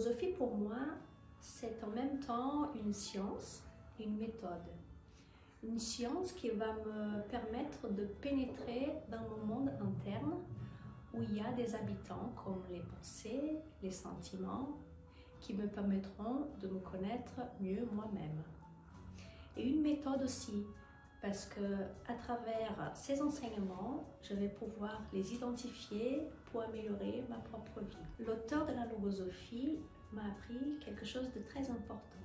logosophie, pour moi, c'est en même temps une science et une méthode. Une science qui va me permettre de pénétrer dans mon monde interne où il y a des habitants comme les pensées, les sentiments, qui me permettront de me connaître mieux moi-même. Et une méthode aussi, parce que à travers ces enseignements, je vais pouvoir les identifier pour améliorer ma propre vie. L'auteur de la logosophie m'a appris quelque chose de très important,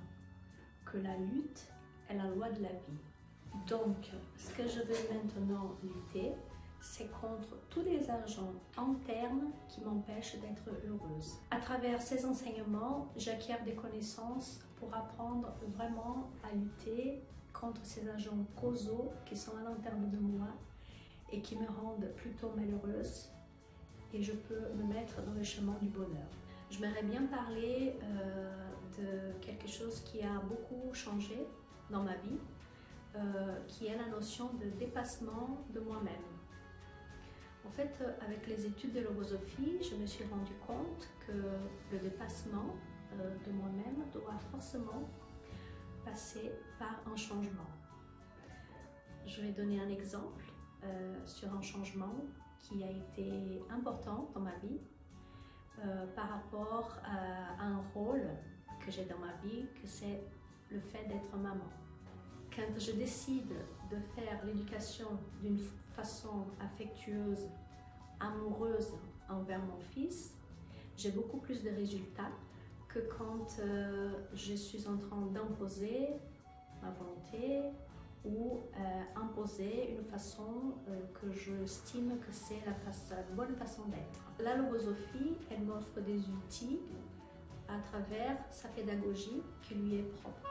que la lutte est la loi de la vie. Donc, ce que je veux maintenant lutter, c'est contre tous les agents internes qui m'empêchent d'être heureuse. À travers ces enseignements, j'acquiers des connaissances pour apprendre vraiment à lutter contre ces agents causaux qui sont à l'intérieur de moi et qui me rendent plutôt malheureuse, et je peux me mettre dans le chemin du bonheur. J'aimerais bien parler de quelque chose qui a beaucoup changé dans ma vie, qui est la notion de dépassement de moi-même. En fait, avec les études de logosophie, je me suis rendu compte que le dépassement de moi-même doit forcément passer par un changement. Je vais donner un exemple sur un changement qui a été important dans ma vie par rapport à un rôle que j'ai dans ma vie, que c'est le fait d'être maman. Quand je décide de faire l'éducation d'une façon affectueuse, amoureuse envers mon fils, j'ai beaucoup plus de résultats que quand je suis en train d'imposer ma volonté ou imposer une façon que j'estime que c'est la bonne façon d'être. La logosophie, elle m'offre des outils à travers sa pédagogie qui lui est propre.